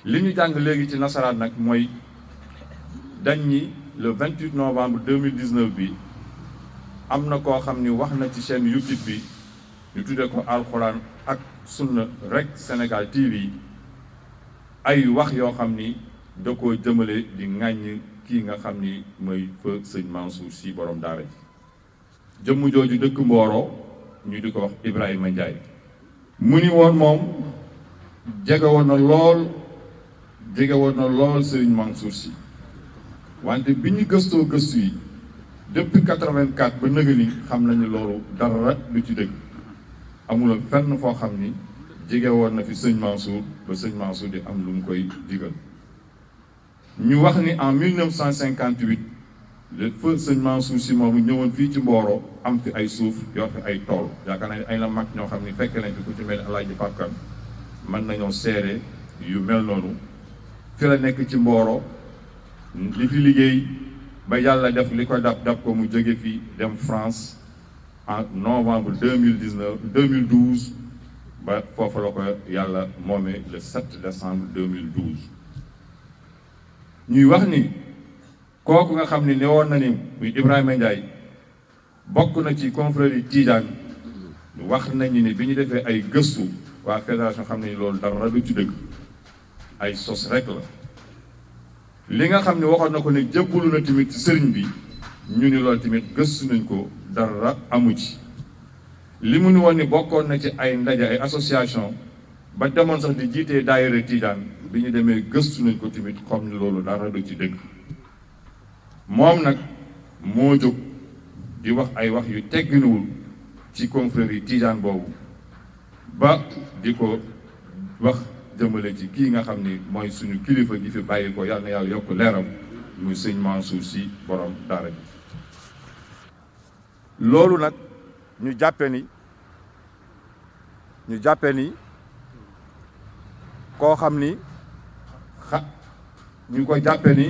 li ñu jàng léegi ci nasaraan nag mooy dañ ñi le 28 novembre 2019 bi am na koo xam ni wax na ci chaîne YouTube bi ñu tuddee ko alxuraan ak sunna rek Sénégal TV ay wax yoo xam ni da koo jëmale di ŋàññ kii nga xam ni mooy fa sëñ Mansour Sy borom daara ji jëmm jooju dëkk Mboro ñu di ko wax Ibrahima Ndiaye mu ni woon moom jege woon na lool Serigne Mansour Sy wante bi ñu gëstoo gëstu yi depuis 84 ba nëga ni xam nañu loolu dara lu ci dëgg amula fenn foo xam ni jege woon na fi sëñ Mansour ba sëñ Mansour di am lu mu koy digal ñu wax ni en 1958 le feu sëñ Mansour Sy moomu ñëwoon fii ci Mboro am fi ay suuf yor fi ay tool yaakaar naa ne ay la mag ñoo xam ni fekk nañ fi ku ci mel ni Alaaji Pape Kane mën nañoo seere yu mel noonu fi la nekk ci Mboro li fi liggéey ba yàlla def li ko dab ko mu jóge fi dem France en novembre 2012 ba foofu la ko yàlla moomee le 7 décembre 2012 ñuy wax ni kooku nga xam ni ne woon na ni muy Ibrahima Ndiaye bokk na ci confrérie Tidiane wax nañu ni bi ñu defee ay gëstu waa fédération xam ne loolu dara du ci dëgg ay sos rek la li nga xam ne waxoon na ko ne jébbalu na tamit ci sëriñ bi ñu ni loolu tamit gëstu nañ ko dara amu ci li mu ni woon ni bokkoon na ci ay ndaje ay association ba demoon sax di jiitee daayira Tidiane bi ñu demee gëstu nañ ko tamit xam ni loolu dara du ci dëgg moom nag moo jóg di wax ay wax yu tegginuwul ci confrérie Tidiane boobu ba di ko wax jëmale ci kii nga xam ni mooy suñu kilifa gi fi bàyyi ko yàlla na yàlla yokk leeram muy sëñ Mansour Sy borom daara ji loolu nag ñu jàppe ni koo xam ni ñu ko jàppe ni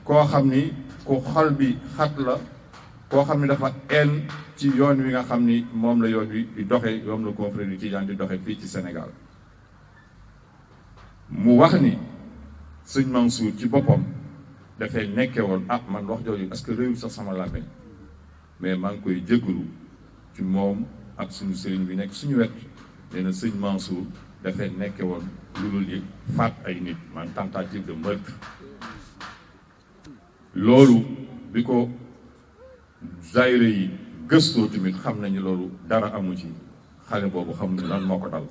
koo xam ni ku xol bi xat la koo xam ni dafa en ci yoon wi nga xam ni moom la yoon wi di doxe yoon la confrérie Tidiane di doxe fii ci Sénégal mu wax ni sëñ Mansour ci boppam dafay nekke woon man wax jooju parce que réew sax sama làmmiñ mais maa ngi koy jégalu ci moom ak suñu sëriñ bi nekk suñu wet nee na sëñ Mansour dafay nekke woon lu dul yi faat ay nit man tentative de meurtre loolu bi ko zaayre yi gëstoo tamit xam nañu loolu dara amu ci xale boobu xam ne lan moo ko dal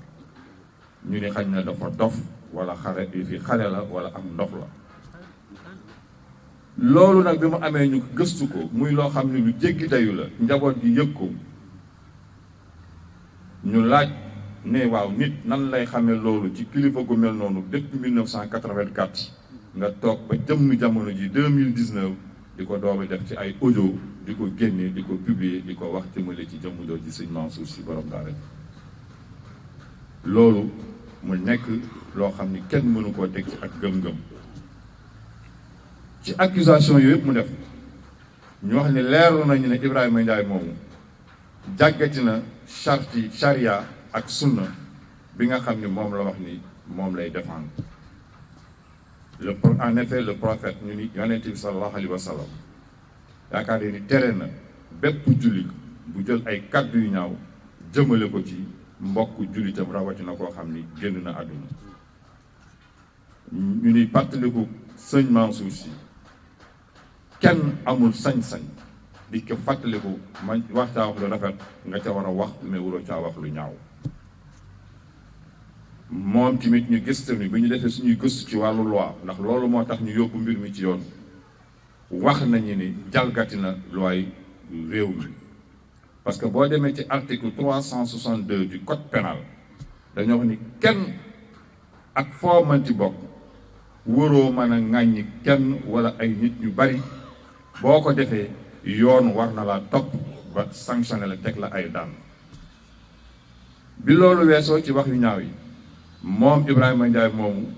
ñu ne xañ na dafa dof wala xale fi xale la wala am ndox la loolu nag bi mu amee ñu gëstu ko muy loo xam ne lu jéggi dayu la njaboot gi yëg ko ñu laaj ne waaw nit nan lay xamee loolu ci kilifa gu mel noonu depuis 1984 nga toog ba jëmm jamono ji 2019 di ko doog a def ci ay audio di ko génne di ko publier di ko wax jëmale ci jëmm jooju sëñ Mansour Sy borom daara loolu mu nekk loo xam ni kenn mënu koo teg ci ak gëm-gëm ci accusation yooyu yëpp mu def ñu wax ni leeru nañu ne Ibrahima Ndiaye moomu jàggati na charti charia ak sunna bi nga xam ni moom la wax ni moom lay défendre en effet le prophète ñu ni yonent bi sallallahu alayhi wa sallam yaakaar ni tere na bépp jullit bu jël ay kàddu yu ñaaw jëmale ko ci mbokk jullitam rawatina koo xam ni génn na àdduna ñu ni fàttaliku sëñ Mansour Sy kenn amul sañ-sañ di ko fàttaliku man wax caa wax lu rafet nga ca war a wax mais wuloo caa wax lu ñaaw moom tamit ñu gis tamit bi ñu defee suñuy gëstu ci wàllu loi ndax loolu moo tax ñu yóbbu mbir mi ci yoon wax nañu ni jalgati na loi réew mi parce que boo demee ci article 362 du code pénal dañoo wax ni kenn ak foo mënti bokk waroo mën a ŋàññi kenn wala ay nit ñu bari boo ko defee yoon war na laa topp ba sanctionné la teg la ay daan bi loolu weesoo ci wax yu ñaaw yi moom Ibrahima Ndiaye moomu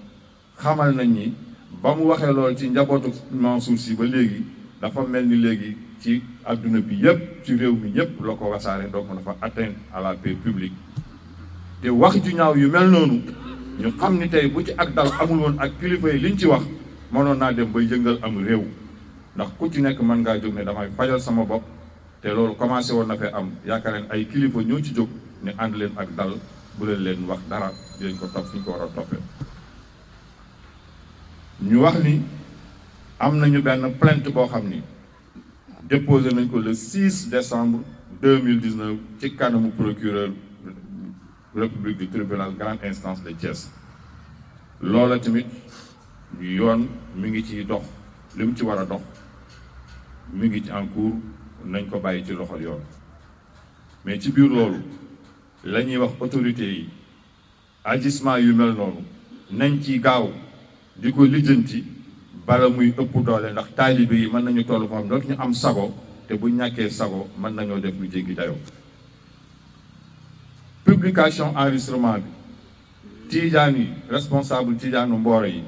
xamal nañ ni ba mu waxee loolu ci njabootu Mansour Sy ba léegi dafa mel ni léegi ci adduna bi yëpp ci réew mi yëpp la ko wasaare donc dafa atteindre à la paix publique te wax ju ñaaw yu mel noonu ñu xam ni tey bu ci ak dal amul woon ak kilifa yi liñ ci wax mënoon naa dem bay yëngal am réew ndax ku ci nekk mën ngaa jóg ne damay fajal sama bopp te loolu commencé woon na fee am yaakaar leen ay kilifa ñoo ci jóg ne ànd leen ak dal bu leen wax dara di leen ko topp fi ñu ko war a toppee. ñu wax ni am nañu benn plainte boo xam ni déposé nañ ko le 6 décembre 2019 ci kanamu procureur république du tribunal grande instance de Thiès loola tamit yoon mi ngi ciy dox li mu ci war a dox mi ngi ci en cours nañ ko bàyyi ci loxol yoon mais ci biir loolu la ñuy wax autorités yi agissement yu mel noonu nañ ci gaaw di ko lijjanti bala muy ëpp doole ndax taalibe yi mën nañu toll foofu dootu ñu am sago te bu ñàkkee sago mën nañoo def lu jéggi dayoo. publication enregistrement bi tiijaan yi responsable tiijaanu Mboro yi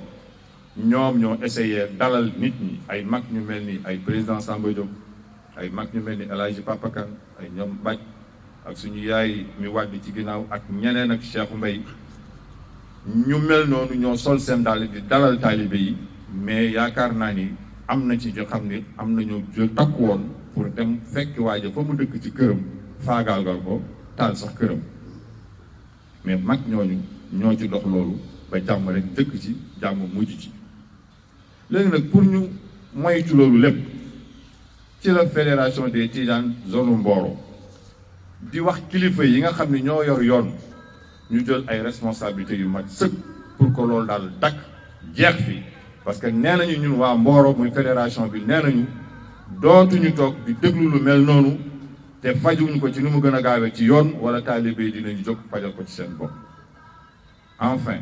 ñoom ñoo essayé dalal nit ñi ay mag ñu mel ni ay président Samba Diop ay mag ñu mel ni El Hadji Papa Kane ay ñoom Baj ak suñu yaay mi wàddi ci ginnaaw ak ñeneen ak Cheikh Mbaye ñu mel noonu ñoo sol seen dàll di dalal taalibe yi mais yaakaar naa ni am na ci ñoo xam ne am nañu jël takku woon pour dem fekk waaja fa mu dëkk ci këram faagaalgal ko taal sax këram mais mag ñooñu ñoo ci dox loolu ba jàmm rek dëkk ci jàmm mujj ci. léegi nag pour ñu moytu loolu lépp ci la fédération des Tidianes zone Mboro di wax kilifa yi nga xam ne ñoo yor yoon ñu jël ay responsabilités yu mat sëkk pour que loolu daal dakk jeex fi parce que nee nañu ñun waa Mboro muy fédération bi nee nañu dootuñu toog di déglu lu mel noonu te fajuñu ko ci ni mu gën a gaawee ci yoon wala taalibe yi dinañu jóg fajal ko ci seen bopp. enfin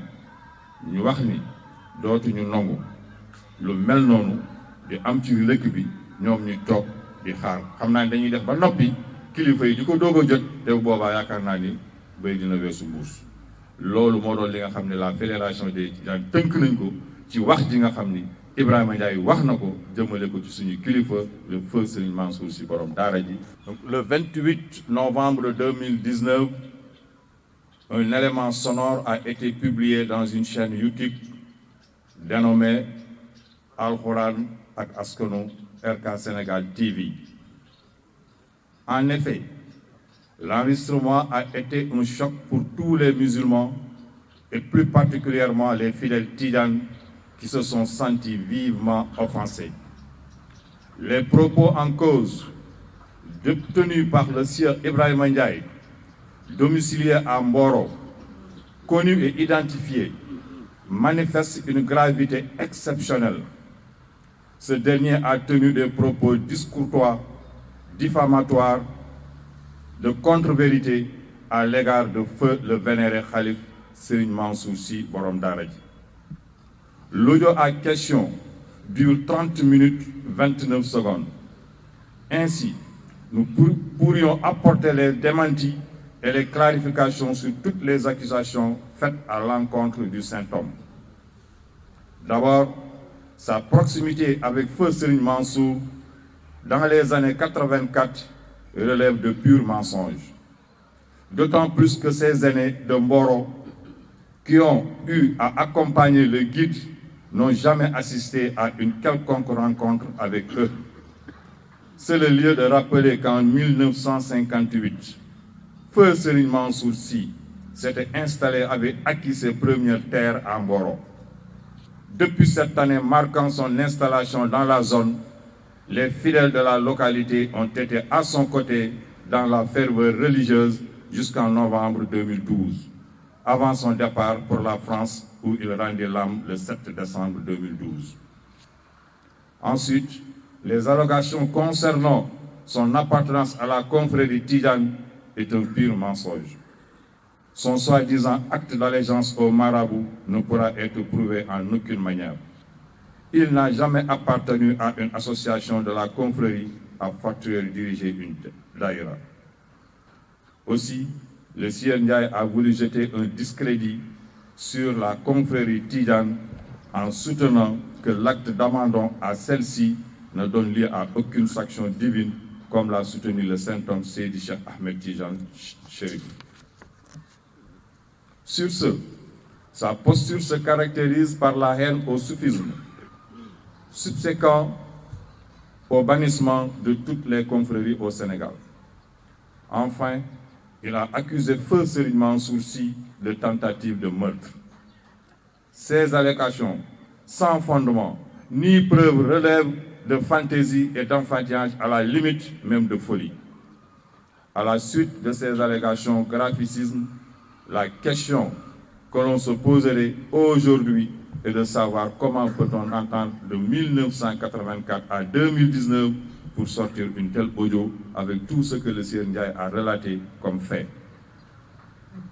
ñu wax ni dootuñu nangu lu mel noonu di am ci lëkk bi ñoom ñu toog di xaar xam naa ni dañuy def ba noppi kilifa yi di ko doog a jot te boobaa yaakaar naa ni béy dina weesu mbuus. loolu moo doon li nga xam ne la fédération des Tidianes tënk nañ ko ci wax ji nga xam ni Ibrahima Ndiaye wax na ko jëmale ko ci suñu kilifa le feu Serigne Mansour Sy borom daara ji. donc le 28 novembre 2019 un élément sonore a été publié dans une chaîne YouTube dénommée Al-Quran ak Askanu RK Sénégal TV. En effet, l'enregistrement a été un choc pour tous les musulmans et plus particulièrement les fidèles Tidianes qui se sont sentis vivement offensés. Les propos en cause, tenus par le sieur Ibrahima Ndiaye, domicilié à Mboro, connu et identifié, manifestent une gravité exceptionnelle. Ce dernier a tenu des propos discourtois, diffamatoires, de contre-vérité à l'égard de feu le vénéré Khalif Serigne Mansour Sy borom daara ji. L'audio à question dure 30 minutes 29 secondes. Ainsi, nous pourrions apporter les démentis et les clarifications sur toutes les accusations faites à l'encontre du saint homme. D'abord, sa proximité avec feu Serigne Mansour dans les années 84 relève de purs mensonges. D'autant plus que ces aînés de Mboro qui ont eu à accompagner le guide n'ont jamais assisté à une quelconque rencontre avec eux. C'est le lieu de rappeler qu'en 1958, feu Serigne Mansour Sy s'était installé, avait acquis ses premières terres à Mboro. Depuis cette année marquant son installation dans la zone, les fidèles de la localité ont été à son côté dans la ferveur religieuse jusqu'en novembre 2012, avant son départ pour la France où il rendit l'âme le 7 décembre 2012. Ensuite, les allégations concernant son appartenance à la confrérie Tidjane est un pur mensonge. Son soi-disant acte d'allégeance au marabout ne pourra être prouvé en aucune manière. Il n'a jamais appartenu à une association de la confrérie à fortiori diriger une daïra. Aussi, le sieur Ndiaye a voulu jeter un discrédit sur la confrérie Tidjane en soutenant que l'acte d'abandon à celle-ci ne donne lieu à aucune sanction divine, comme l'a soutenu le saint homme Seydi Cheikh Ahmed Tidjane Chérif. Sur ce, Sa posture se caractérise par la haine au soufisme, subséquent au bannissement de toutes les confréries au Sénégal. Enfin, il a accusé Feu Serigne Mansour Sy de tentative de meurtre. Ces allégations, sans fondement ni preuve, relèvent de fantaisie et d'enfantillage, à la limite même de folie. À la suite de ces allégations gravissimes, la question que l'on se poserait aujourd'hui est de savoir comment peut-on entendre de 1984 à 2019 pour sortir une telle audio avec tout ce que le Sieur Ndiaye a relaté comme fait.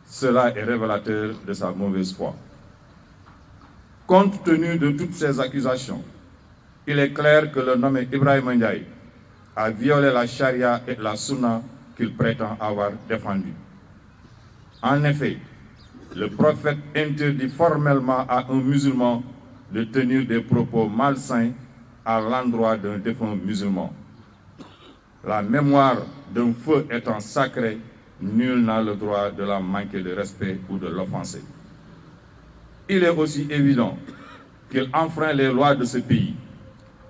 Cela est révélateur de sa mauvaise foi. Compte tenu de toutes ces accusations, il est clair que le nommé Ibrahima Ndiaye a violé la charia et la sunna qu'il prétend avoir défendue. En effet, le prophète interdit formellement à un musulman de tenir des propos malsains à l'endroit d'un défunt musulman. La mémoire d'un feu étant sacrée, nul n'a le droit de la manquer de respect ou de l'offenser. Il est aussi évident qu'il enfreint les lois de ce pays.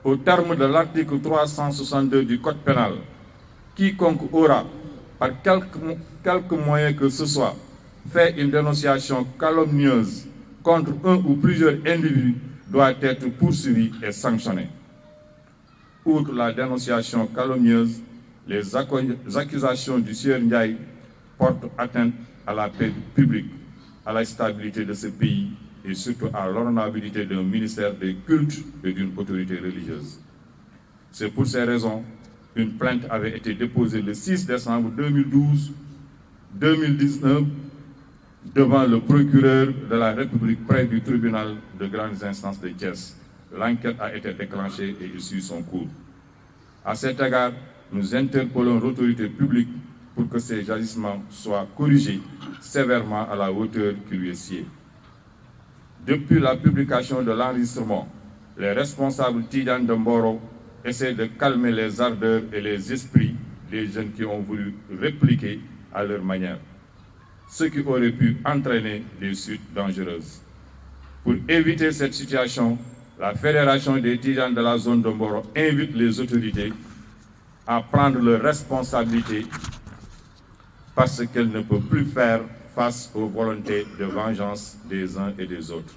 Au terme de l'article 362 du Code pénal, quiconque aura, par quelque moyen que ce soit, fait une dénonciation calomnieuse contre un ou plusieurs individus doit être poursuivi et sanctionné. Outre la dénonciation calomnieuse, les accusations du Sieur Ndiaye portent atteinte à la paix publique, à la stabilité de ce pays et surtout à l'honorabilité d'un ministère des cultes et d'une autorité religieuse. C'est pour ces raisons qu'une plainte avait été déposée le 6 décembre 2019 devant le procureur de la République près du tribunal de grandes instances de Thiès. L'enquête a été déclenchée et suit son cours. À cet égard, nous interpellons l'autorité publique pour que ces agissements soient corrigés sévèrement à la hauteur qui lui est sied. Depuis la publication de l'enregistrement, les responsables Tidjane de Mboro essaient de calmer les ardeurs et les esprits des jeunes qui ont voulu répliquer à leur manière, ce qui aurait pu entraîner des suites dangereuses. Pour éviter cette situation, la Fédération des Tidjanes de la zone de Mboro invite les autorités à prendre leurs responsabilités parce qu'elles ne peuvent plus faire face aux volontés de vengeance des uns et des autres.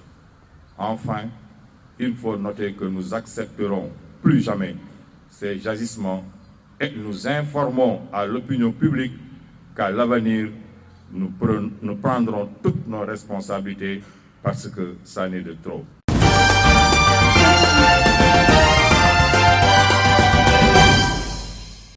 Enfin, il faut noter que nous accepterons plus jamais ces agissements et nous informons à l'opinion publique qu'à l'avenir, nous prendrons toutes nos responsabilités parce que ça n'est de trop.